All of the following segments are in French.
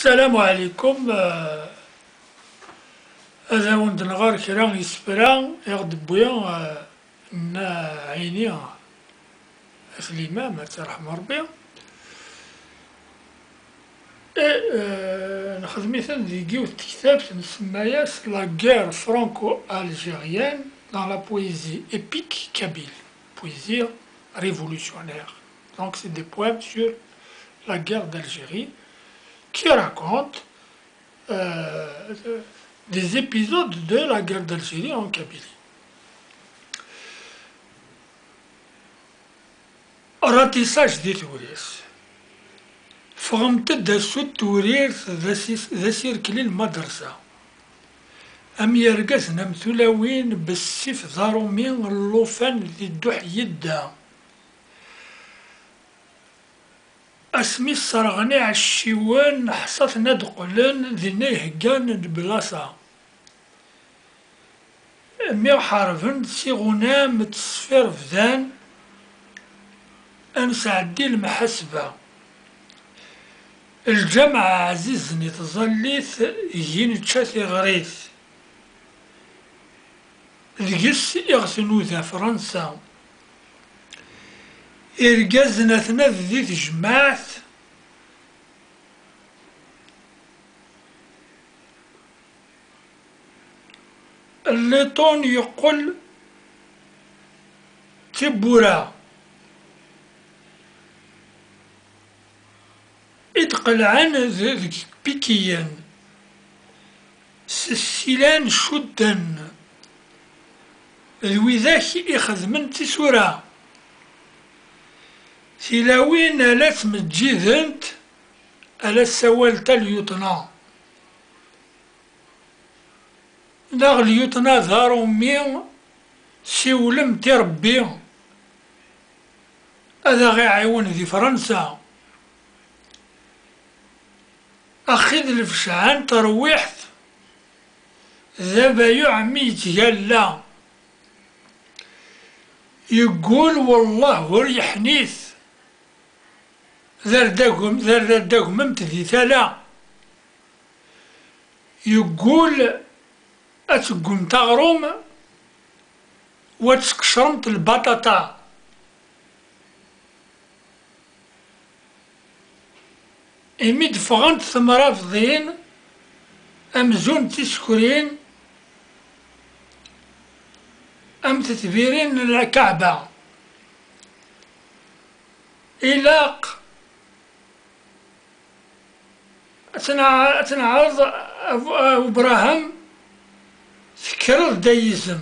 السلام عليكم. هذا ولد نغار كرا يسفرا يغد بويا نا عيني في الإمام ترحم ربي. ناخذ مثال ديال كتاب نسمى لا guerre franco-algérienne dans la poésie épique kabyle, poésie révolutionnaire. Donc c'est des poèmes sur la guerre d'Algérie qui racontent des épisodes de la guerre d'Algérie en Kabylie. Ratissage des tourists. فغمتد السود توريرث ذا سيركلي المدرسة أم يرقز نمثلوين بالسيف ضارومين اللوفان ذي الدح يدا اسمي الصرغني عالشيوان حصات ندقلن ذي نيهقان البلاصة ميو حارفن سيغونا متصفير فذان أنسعدي المحسبة الجامعة عزيزني تظليث يجيني تشاثي غريث ذقس يغسنو ذا فرنسا إرقازنا ثنذ ذي جماعث الليطون يقول تبورا ادقل عن ذيك بيكيا سلان شدا ذويذاك يخذ من تسورا سلاوين ألا تمجيذنت ألا سوالت اليوتنا داغ اليوتنا ذار أمي سيولم تربي هذا غي عيون ذي فرنسا أخذ الفشعان ترويحت ذا يعمي يتجلى يقول والله وريحنيث ذر داقم امتذي ثلا يقول أتقوم تغروم وتسكشرمت البطاطا إميد فغنت ثمرة فضين أمزون تسكرين أم تثبيرين الكعبة إلاق أتنعرض إبراهيم فكر دايزم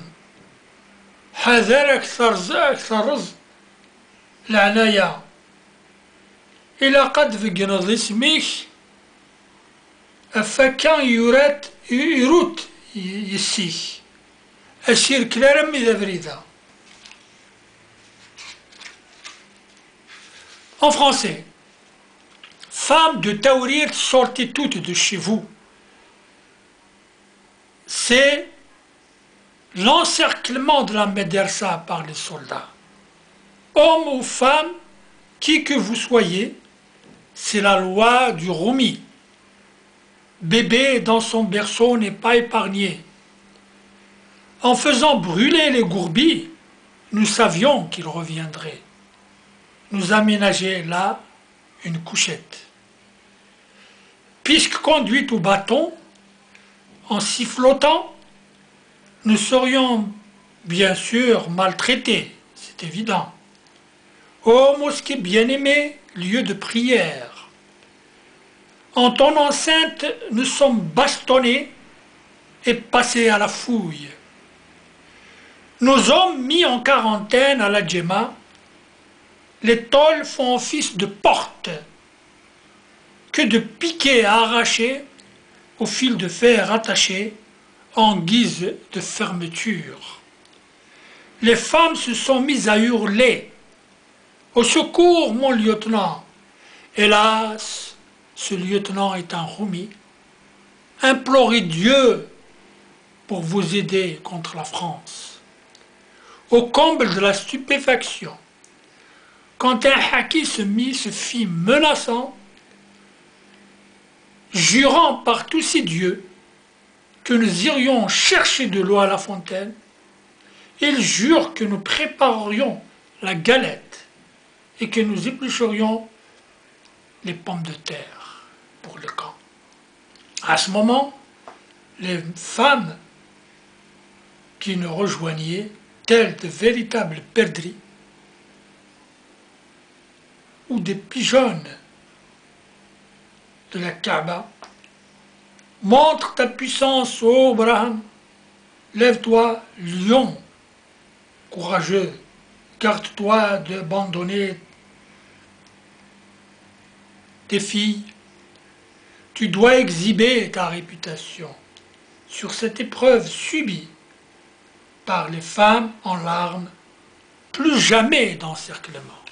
حذر أكثر رز العناية إلى قد فقنض اسميك أفكان يروت يسيك أسير كلارا ميدا فريدا. En français, femme de Taourir, sortez toutes de chez vous. C'est l'encerclement de la médersa par les soldats. Homme ou femme, qui que vous soyez, c'est la loi du Roumi. Bébé dans son berceau n'est pas épargné. En faisant brûler les gourbilles, nous savions qu'il reviendrait nous aménager là une couchette. Puisque conduite au bâton, en sifflotant, nous serions bien sûr maltraités, c'est évident. Ô mosquée bien-aimée, lieu de prière, en ton enceinte, nous sommes bastonnés et passés à la fouille. Nos hommes mis en quarantaine à la Djemma, les tôles font office de porte, que de piquets à arracher au fil de fer attaché en guise de fermeture. Les femmes se sont mises à hurler. Au secours, mon lieutenant. Hélas, ce lieutenant est un roumi. Implorez Dieu pour vous aider contre la France. Au comble de la stupéfaction, quand un haki se fit menaçant, jurant par tous ces dieux que nous irions chercher de l'eau à la fontaine, ils jurent que nous préparerions la galette et que nous éplucherions les pommes de terre pour le camp. À ce moment, les femmes qui nous rejoignaient, telles de véritables perdrix ou des pigeonnes de la Kaaba, montre ta puissance, ô Abraham, lève-toi, lion, courageux, garde-toi d'abandonner tes filles, tu dois exhiber ta réputation sur cette épreuve subie par les femmes en larmes, plus jamais d'encerclement.